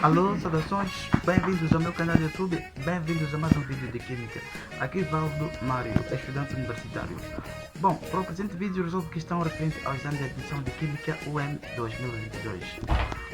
Alô, saudações, bem-vindos ao meu canal do YouTube, bem-vindos a mais um vídeo de Química. Aqui Valdo Mário, estudante universitário. Bom, para o presente vídeo resolvo questão referente ao exame de admissão de Química UM 2022.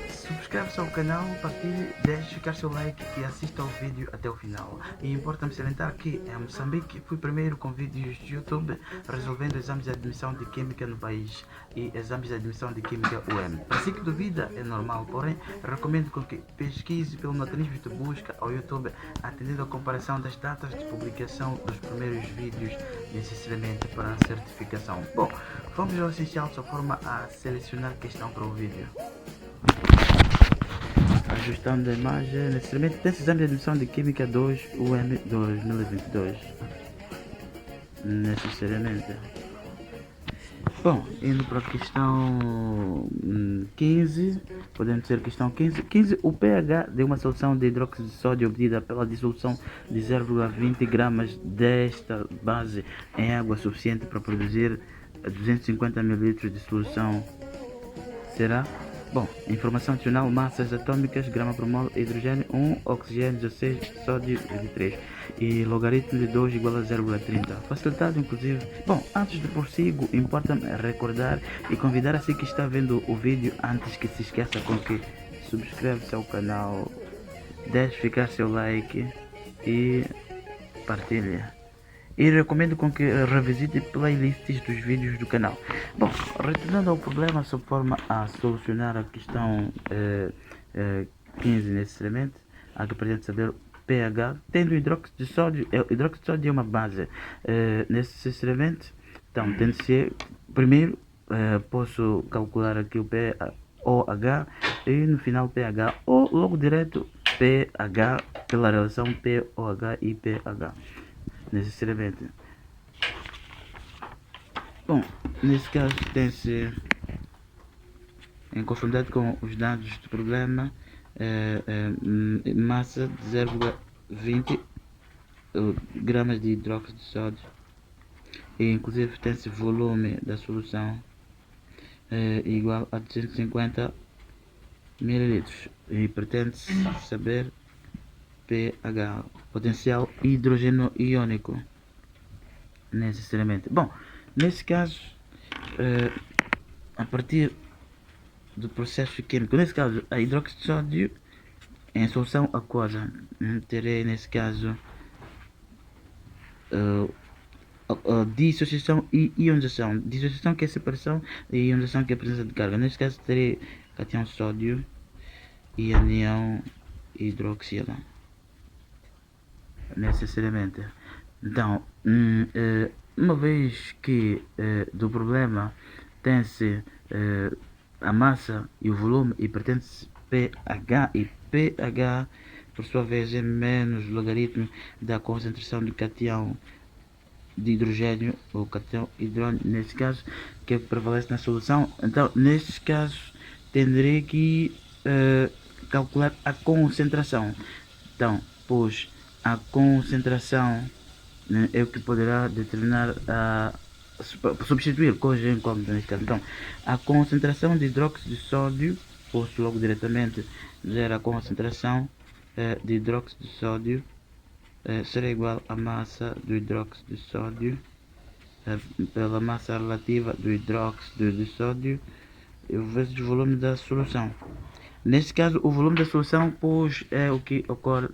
Subscreve-se ao canal, partilhe, deixe ficar seu like e assista ao vídeo até o final. E importa-me salientar que em Moçambique fui primeiro com vídeos de YouTube resolvendo exames de admissão de Química no país e exames de admissão de Química UM. Para si que duvida é normal, porém recomendo que pesquise pelo mecanismo de busca ao YouTube, atendendo a comparação das datas de publicação dos primeiros vídeos necessariamente para a certificação. Bom, vamos ao essencial de sua forma a selecionar questão para o vídeo. Ajustando a imagem, necessariamente tem exame de admissão de Química 2 UM 2022. Necessariamente. Bom, indo para a questão 15, podemos dizer questão 15, o pH de uma solução de hidróxido de sódio obtida pela dissolução de 0,20 gramas desta base em água suficiente para produzir 250 ml de solução será? Bom, informação adicional, massas atômicas, grama por mol, hidrogênio 1, oxigênio 16, sódio 23 e logaritmo de 2 igual a 0,30. Facilitado inclusive. Bom, antes de prossigo, importa-me recordar e convidar a si que está vendo o vídeo antes que se esqueça com que subscreve-se ao canal, deixe ficar seu like e partilhe. E recomendo com que revisite playlists dos vídeos do canal. Bom, retornando ao problema sob forma a solucionar a questão 15 necessariamente, a que pretende saber pH, tendo hidróxido de sódio, hidróxido de sódio é uma base, necessariamente, então tem de ser, primeiro posso calcular aqui o pOH e no final pH, ou logo direto pH pela relação pOH e pH. Necessariamente. Bom, nesse caso tem-se, em conformidade com os dados do problema, massa de 0,20 gramas de hidróxido de sódio e inclusive tem-se volume da solução igual a 250 ml e pretende-se saber pH, potencial hidrogênio iônico, necessariamente. Bom, nesse caso, a partir do processo químico, nesse caso, a hidróxido de sódio em solução aquosa, terei nesse caso dissociação e ionização. Dissociação que é separação e ionização que é a presença de carga. Nesse caso, terei cátion sódio e anião hidroxila. Necessariamente. Então, uma vez que do problema tem-se a massa e o volume e pretende-se pH, e pH por sua vez é menos logaritmo da concentração de cátion de hidrogênio ou cátion hidrônio, nesse caso, que é o que prevalece na solução. Então, nestes casos, tenderei que calcular a concentração. Então, pois a concentração é o que poderá determinar substituir coisa em incógnita neste caso. Então, a concentração de hidróxido de sódio, posto logo diretamente dizer a concentração de hidróxido de sódio será igual à massa do hidróxido de sódio pela massa relativa do hidróxido de sódio vezes o volume da solução. Neste caso, o volume da solução, pois, é o que ocorre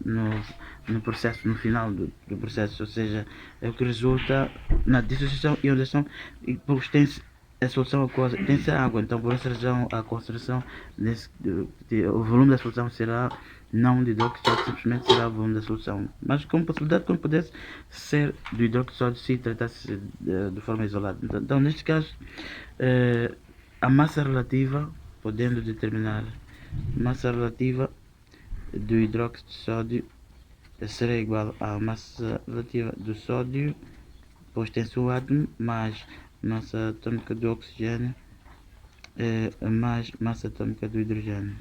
no processo, no final do processo, ou seja, é o que resulta na dissociação e ionização, e pois tem-se a solução aquosa, tem-se a água, então por essa razão a concentração, o volume da solução será não de hidróxido, simplesmente será o volume da solução, mas com possibilidade como pudesse ser do hidróxido se tratasse de forma isolada. Então neste caso, a massa relativa, podendo determinar massa relativa do hidróxido de sódio será igual à massa relativa do sódio, pois tem-se o átomo, mais massa atômica do oxigênio mais massa atômica do hidrogênio.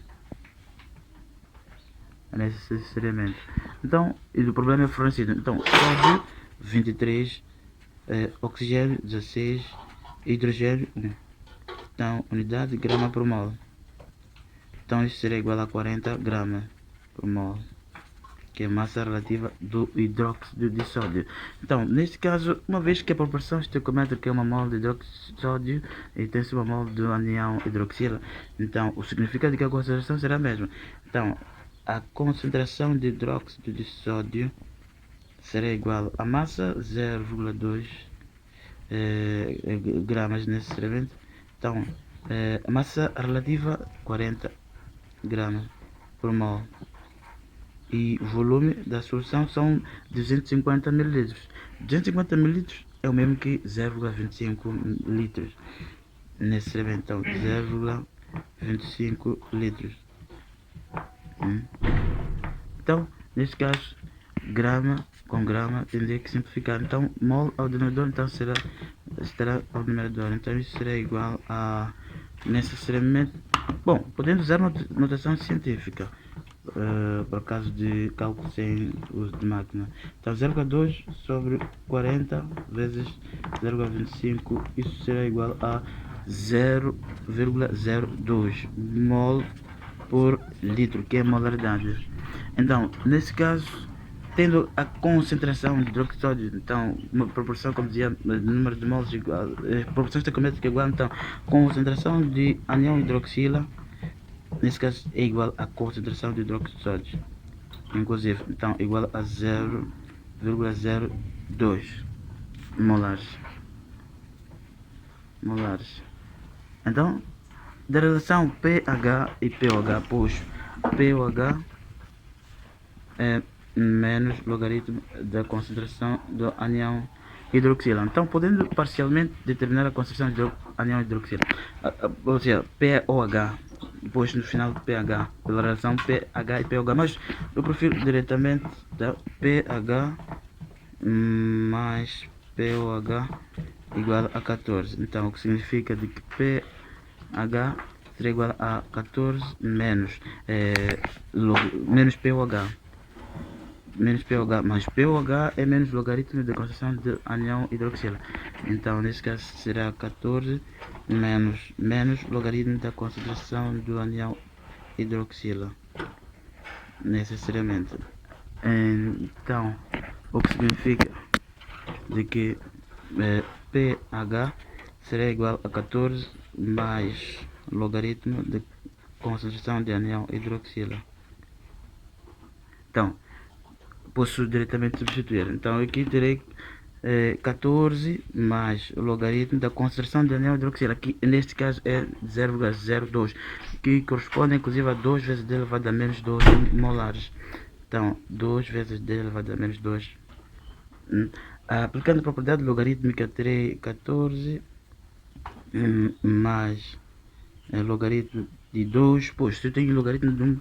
Necessariamente. Então, e do problema é fornecido. Então, sódio 23, oxigênio 16, hidrogênio 1. Então, unidade grama por mol. Então isso será igual a 40 gramas. por mol, que é a massa relativa do hidróxido de sódio. Então, neste caso, uma vez que a proporção estequiométrica é uma mol de hidróxido de sódio e tem-se uma mol do anião hidroxila, então o significado de que a concentração será a mesma. Então, a concentração de hidróxido de sódio será igual a massa 0,2 gramas necessariamente. Então, a massa relativa 40 gramas por mol. E o volume da solução são 250 ml. 250 ml é o mesmo que 0,25 litros. Necessariamente, então, 0,25 litros. Então, neste caso, grama com grama teria que simplificar. Então, mol ao denominador então estará ao numerador. Então, isso será igual a necessariamente. Bom, podemos usar notação científica. Por causa de cálculo sem uso de máquina. Então 0,2 sobre 40 vezes 0,25, isso será igual a 0,02 mol por litro, que é a molaridade. Então, nesse caso, tendo a concentração de hidróxido de sódio, então uma proporção, como dizia, número de mols igual, proporção estequiométrica igual, então concentração de anião hidroxila nesse caso é igual à concentração de hidróxido de sódio, inclusive, então igual a 0,02 molares. Então, da relação pH e pOH, pois pOH é menos logaritmo da concentração do anião hidroxila. Então, podendo parcialmente determinar a concentração de anião hidroxila, ou seja, POH, depois no final do pH, pela relação pH e pOH, mas eu prefiro diretamente da pH mais pOH igual a 14. Então, o que significa de que pH será igual a 14 menos pOH. Menos pOH, mas pOH é menos logaritmo da concentração de anião hidroxila. Então, nesse caso, será 14 menos logaritmo da concentração do anião hidroxila. Necessariamente. Então, o que significa de que pH será igual a 14 mais logaritmo de concentração de anião hidroxila. Então, posso diretamente substituir. Então aqui terei 14 mais o logaritmo da concentração de anião hidroxila, que neste caso é 0,02, que corresponde inclusive a 2 vezes d elevado a menos 2 molares. Então 2 vezes d elevado a menos 2. Aplicando a propriedade logarítmica, terei 14 mais logaritmo de 2, pois se eu tenho logaritmo de um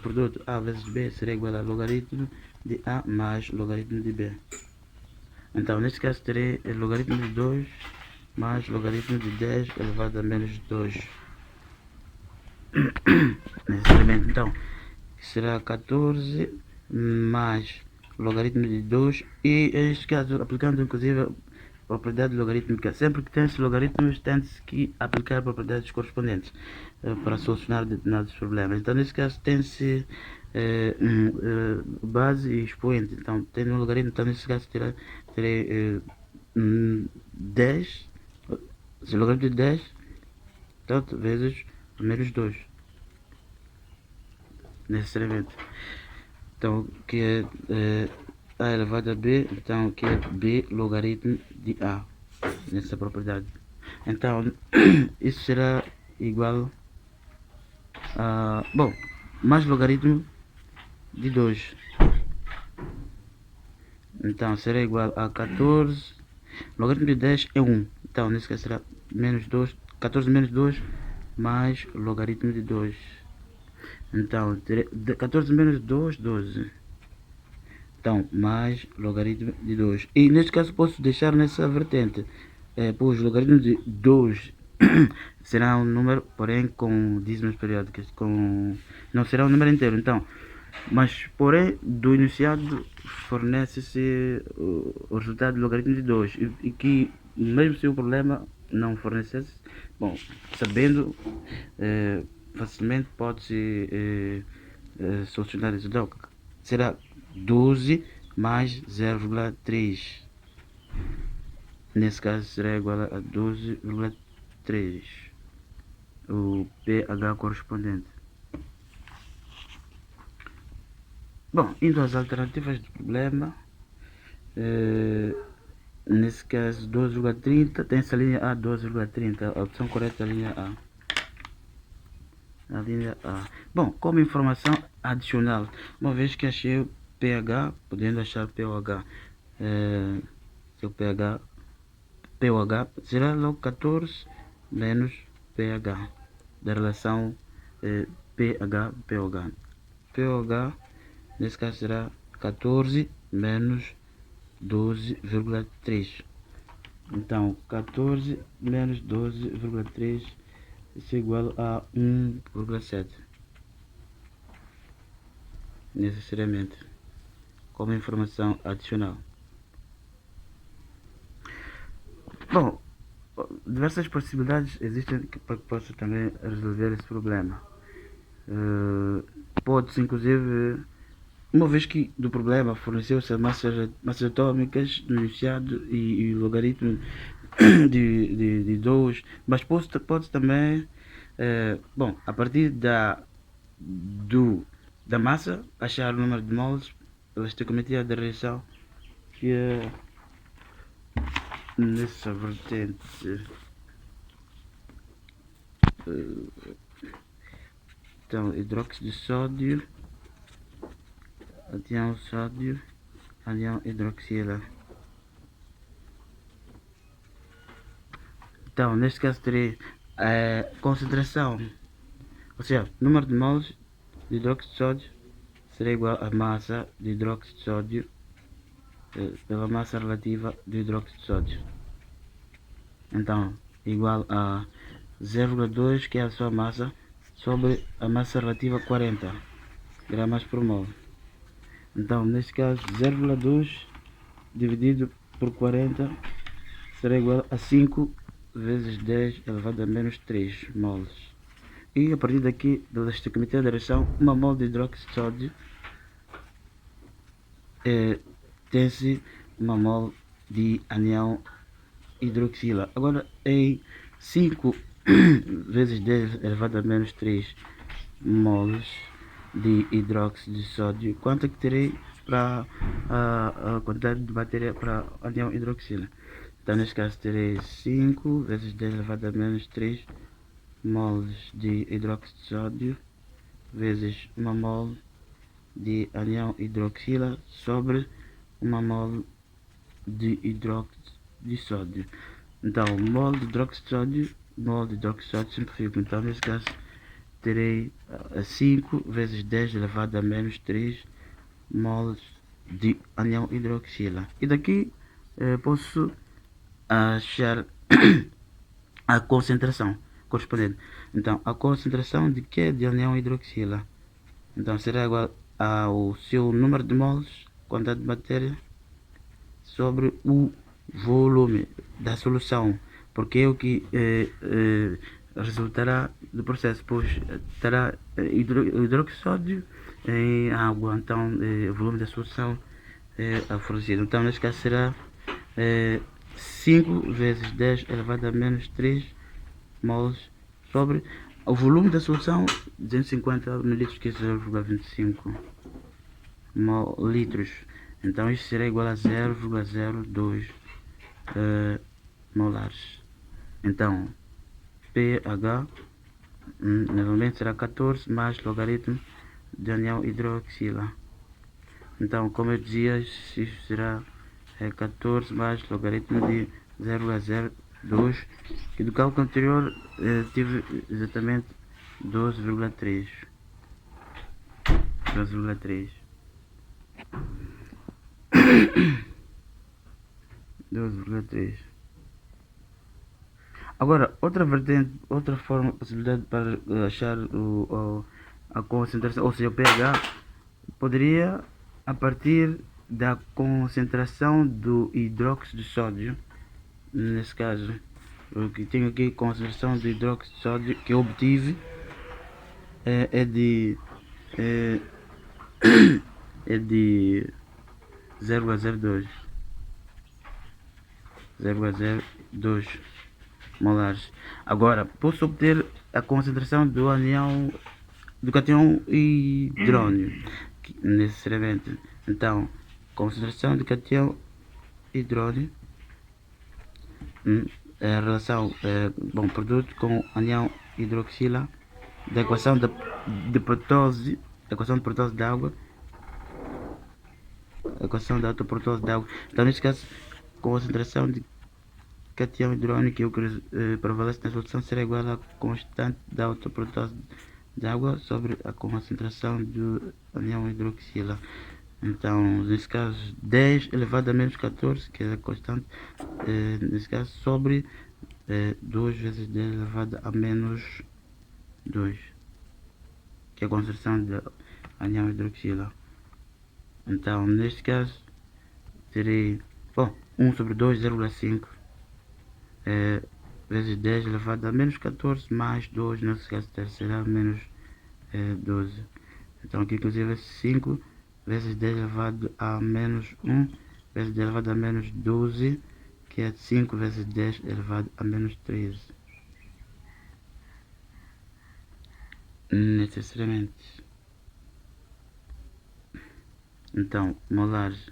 produto A vezes B será igual a logaritmo de A mais logaritmo de B. Então, neste caso, terei logaritmo de 2 mais logaritmo de 10 elevado a menos 2. Nesse elemento, então, será 14 mais logaritmo de 2 e, neste caso, aplicando inclusive a propriedade logarítmica, sempre que tem-se logaritmos, tem-se que aplicar propriedades correspondentes para solucionar determinados problemas. Então, nesse caso, tem-se base e expoente. Então, tendo um logaritmo, então, nesse caso, terei 10, se logaritmo de 10, tanto vezes menos 2, necessariamente. Então, que é A elevado a B, então que é B logaritmo de A, nessa propriedade. Então, isso será igual a, bom, mais logaritmo de 2. Então, será igual a 14, logaritmo de 10 é 1. Então, nesse caso será menos 2, 14 menos 2, mais logaritmo de 2. Então, 14 menos 2, 12. Então, mais logaritmo de 2. E neste caso posso deixar nessa vertente, pois o logaritmo de 2 será um número, porém com dízimos periódicos, não será um número inteiro. Então, mas porém do enunciado fornece-se o resultado do logaritmo de 2 e que mesmo se o problema não fornecesse, bom, sabendo facilmente pode-se solucionar isso. Então, será 12 mais 0,3. Nesse caso será igual a 12,3. O pH correspondente. Bom, indo às alternativas do problema, nesse caso 12,30, tem-se a linha A, 12,30, a opção correta é a linha A. A linha A. Bom, como informação adicional, uma vez que achei o pH, podendo achar pOH, seu pH será logo 14 menos pH, da relação pH-pOH. pOH, nesse caso, será 14 menos 12,3. Então, 14 menos 12,3 isso é igual a 1,7. Necessariamente, como informação adicional. Bom, diversas possibilidades existem para que possa também resolver esse problema. Pode-se, inclusive, uma vez que do problema forneceu-se massas atômicas do enunciado e o logaritmo de 2, mas pode também, bom, a partir da massa, achar o número de moles pela estequiometria da reação, que é nessa vertente. Então, hidróxido de sódio, anião sódio, anião hidroxila. Então, neste caso terei a concentração, ou seja, número de moles de hidróxido de sódio será igual à massa de hidróxido de sódio pela massa relativa do hidróxido de sódio. Então, igual a 0,2, que é a sua massa, sobre a massa relativa 40 gramas por mol. Então, neste caso, 0,2 dividido por 40 será igual a 5 vezes 10 elevado a menos 3 moles. E a partir daqui, da estequiometria da reação, uma mol de hidróxido de sódio tem-se uma mol de anião hidroxila. Agora, em 5 vezes 10 elevado a menos 3 moles de hidróxido de sódio, quanto é que terei para a quantidade de matéria para anião hidroxila? Então, neste caso, terei 5 vezes 10 elevado a menos 3 moles de hidróxido de sódio vezes uma mol de anião hidroxila sobre uma mol de hidróxido de sódio. Então, mol de hidróxido de sódio, simplifico. Então, nesse caso, terei 5 vezes 10 elevado a menos 3 moles de anião hidroxila. E daqui posso achar a concentração correspondente. Então, a concentração de que? De anião hidroxila. Então, será igual ao seu número de moles, quantidade de matéria, sobre o volume da solução, porque é o que resultará do processo, pois terá hidroxódio em água, então o volume da solução é fornecido. Então, neste caso, será 5 vezes 10 elevado a menos 3 moles sobre o volume da solução, 250 ml, que é 0,25 litros. Então, isto será igual a 0,02 molares. Então, pH novamente será 14 mais logaritmo de anião hidroxila. Então, como eu dizia, isto será 14 mais logaritmo de 0,02, que do cálculo anterior tive exatamente 12,3. 12,3. 12,3. Agora, outra vertente, outra forma, possibilidade para achar a concentração, ou seja, o pH, poderia a partir da concentração do hidróxido de sódio. Nesse caso, o que tenho aqui, concentração de hidróxido de sódio que eu obtive é de é, é de 0,02 0,02 molares. Agora, posso obter a concentração do anião do cátion hidrônio necessariamente. Então, concentração de cátion hidrônio a relação bom, produto com anião hidroxila da equação de protose, equação de protose de água, equação da autoprotose de água. Então, neste caso, concentração de cátion hidrônio que prevalece na solução será igual à constante da autoprotose de água sobre a concentração do anião hidroxila. Então, nesse caso, 10 elevado a menos 14, que é a constante, nesse caso, sobre 2 vezes 10 elevado a menos 2, que é a concentração de anião hidroxila. Então, neste caso, terei, bom, 1 sobre 2, 0,5, vezes 10 elevado a menos 14, mais 2, nesse caso, será menos 12. Então, aqui, inclusive, é 5 vezes 10 elevado a menos 1, vezes 10 elevado a menos 12, que é 5 vezes 10 elevado a menos 13. Necessariamente. Então, molares.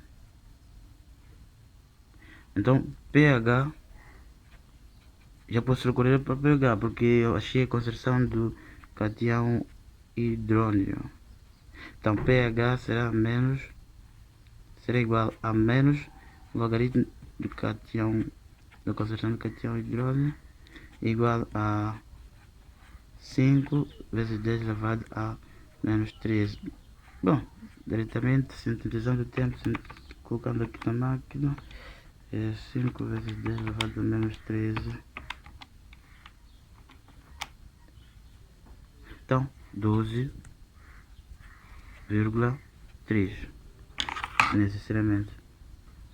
Então, pH, já posso recorrer para pH, porque eu achei a concentração do cátion hidrônio. Então, pH será igual a menos logaritmo do cátion, da concentração do cátion hidrônio, igual a 5 vezes 10 elevado a menos 13. Bom, diretamente, sintetizando o tempo, colocando aqui na máquina, é 5 vezes 10 elevado a menos 13. Então, 12,3 necessariamente.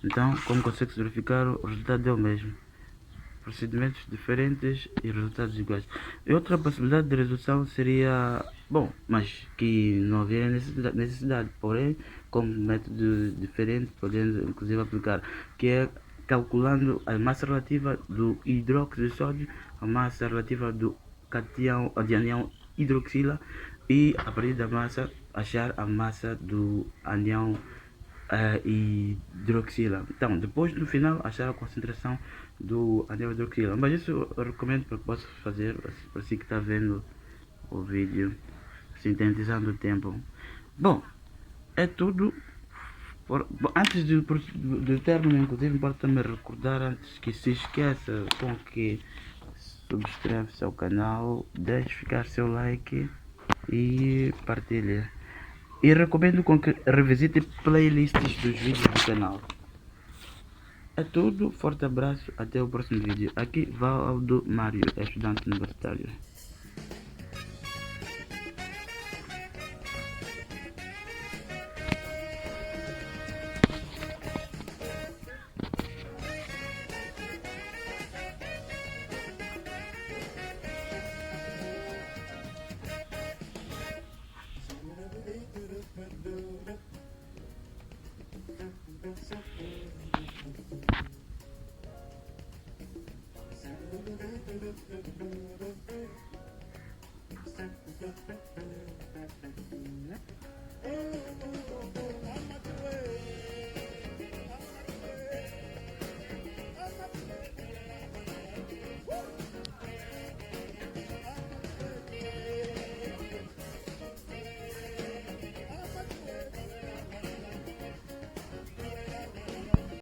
Então, como consegue verificar, o resultado é o mesmo. Procedimentos diferentes e resultados iguais. E outra possibilidade de redução seria, bom, mas que não havia necessidade, porém, como método diferente, podendo inclusive aplicar, que é calculando a massa relativa do hidróxido de sódio, a massa relativa do cátion de anião hidroxila e a partir da massa achar a massa do anião hidroxila. Então, depois no final achar a concentração do anião hidroxila. Mas isso eu recomendo para que possa fazer para si que está vendo o vídeo, sintetizando o tempo. Bom, é tudo. Antes do término, inclusive, importa-me recordar antes que se esqueça com que subscreve-se ao canal, deixe ficar seu like e partilhe. E recomendo com que revisite playlists dos vídeos do canal. É tudo, forte abraço, até o próximo vídeo. Aqui Valdo Mário, estudante universitário.